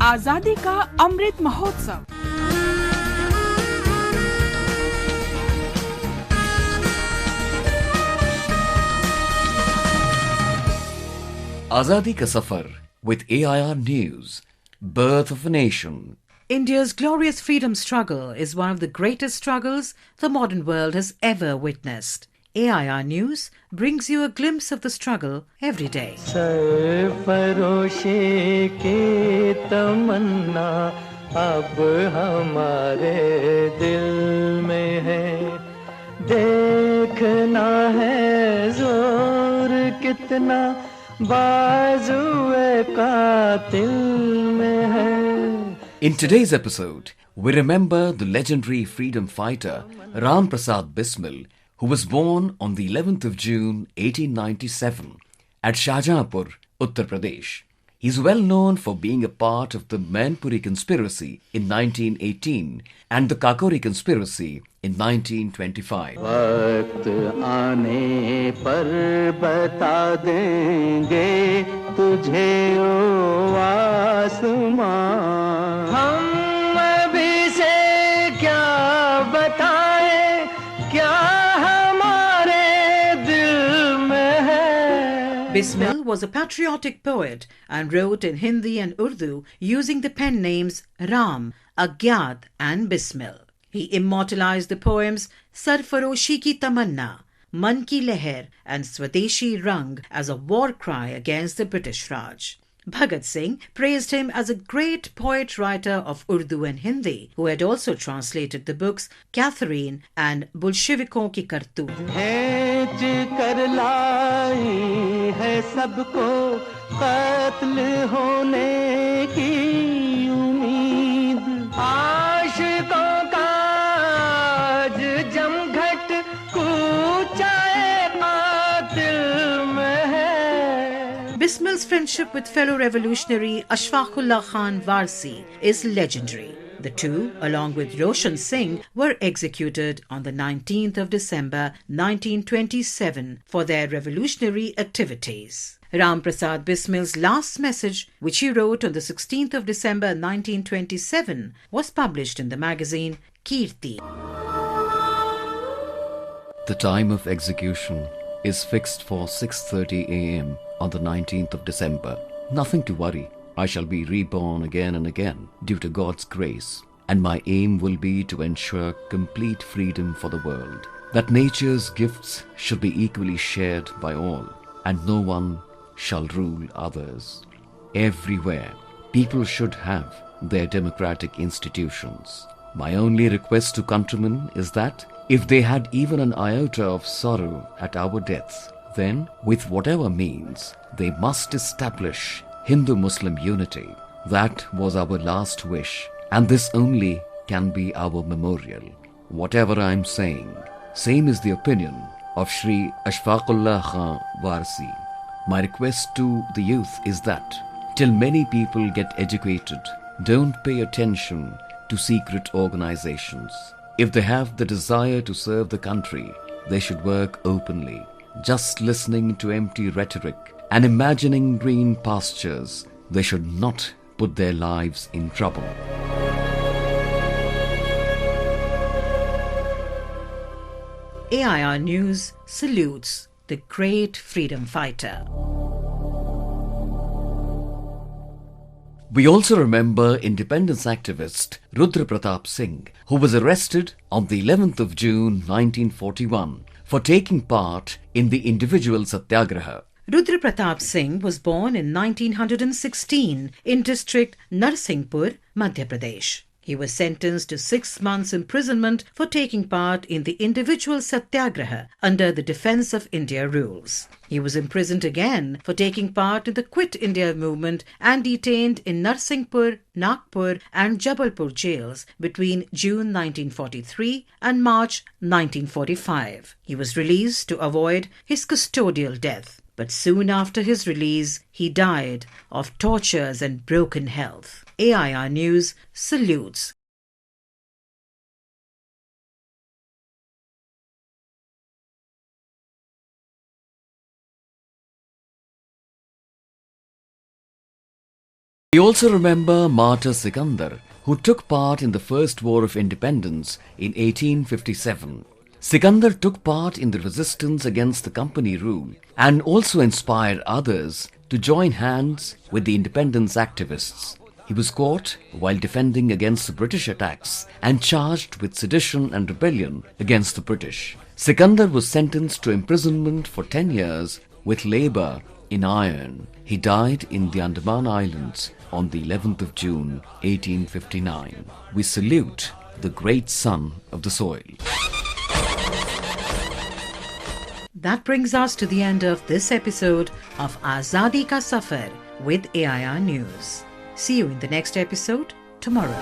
आजादी का Amrit Mahotsav. Azadi ka Safar with AIR News, Birth of a Nation. India's glorious freedom struggle is one of the greatest struggles the modern world has ever witnessed. AIR News brings you a glimpse of the struggle every day. सरफरोशी की तमन्ना अब हमारे दिल में है, देखना है जोर कितना बाजुए कातिल में है. In today's episode, we remember the legendary freedom fighter Ram Prasad Bismil, who was born on the 11th of June 1897 at Shahjahanpur, Uttar Pradesh. He is well known for being a part of the Mainpuri conspiracy in 1918 and the Kakori conspiracy in 1925. वक्त आने पर बता देंगे तुझे ओ आसमां, हम अभी से क्या बताएं, क्या हमारे दिल में है. Bismil was a patriotic poet and wrote in Hindi and Urdu using the pen names Ram, Agyat and Bismil. He immortalised the poems Sarfaroshi Ki Tamanna, Man Ki Lahar and Swadeshi as a war cry against the British Raj. Bhagat Singh praised him as a great poet-writer of Urdu and Hindi, who had also translated the books Kakori and Bolshevikon ki Kartoot. भेंच कर लाई है सबको कत्ल होने की उम्मीद, आशिकों का आज जमघट कूचाए कातिल में है. Bismil's friendship with fellow revolutionary Ashfaquallah Khan Warsi is legendary. The two, along with Roshan Singh, were executed on the 19th of December 1927 for their revolutionary activities. Ram Prasad Bismil's last message, which he wrote on the 16th of December 1927, was published in the magazine Kirti. The time of execution is fixed for 6:30 a.m. on the 19th of December. Nothing to worry. I shall be reborn again and again due to God's grace, and my aim will be to ensure complete freedom for the world, that nature's gifts should be equally shared by all, and no one shall rule others. Everywhere, people should have their democratic institutions. My only request to countrymen is that if they had even an iota of sorrow at our deaths, then, with whatever means, they must establish Hindu-Muslim unity. That was our last wish, and this only can be our memorial. Whatever I am saying, same is the opinion of Shri Ashfaquallah Khan Warsi. My request to the youth is that, till many people get educated, don't pay attention to secret organizations. If they have the desire to serve the country, they should work openly. Just listening to empty rhetoric and imagining green pastures, they should not put their lives in trouble. AIR News salutes the great freedom fighter. We also remember independence activist Rudra Pratap Singh, who was arrested on the 11th of June 1941 for taking part in the individual satyagraha. Rudra Pratap Singh was born in 1916 in district Narsinghpur, Madhya Pradesh. He was sentenced to 6 months imprisonment for taking part in the individual satyagraha under the Defence of India rules. He was imprisoned again for taking part in the Quit India movement and detained in Narsinghpur, Nagpur and Jabalpur jails between June 1943 and March 1945. He was released to avoid his custodial death, but soon after his release, he died of tortures and broken health. AIR News salutes We also remember martyr Sikandar, who took part in the First War of Independence in 1857. Sikandar took part in the resistance against the company rule and also inspired others to join hands with the independence activists. He was caught while defending against the British attacks and charged with sedition and rebellion against the British. Sikandar was sentenced to imprisonment for 10 years with labour in iron. He died in the Andaman Islands on the 11th of June 1859. We salute the great son of the soil. That brings us to the end of this episode of Azadi Ka Safar with AIR News. See you in the next episode tomorrow.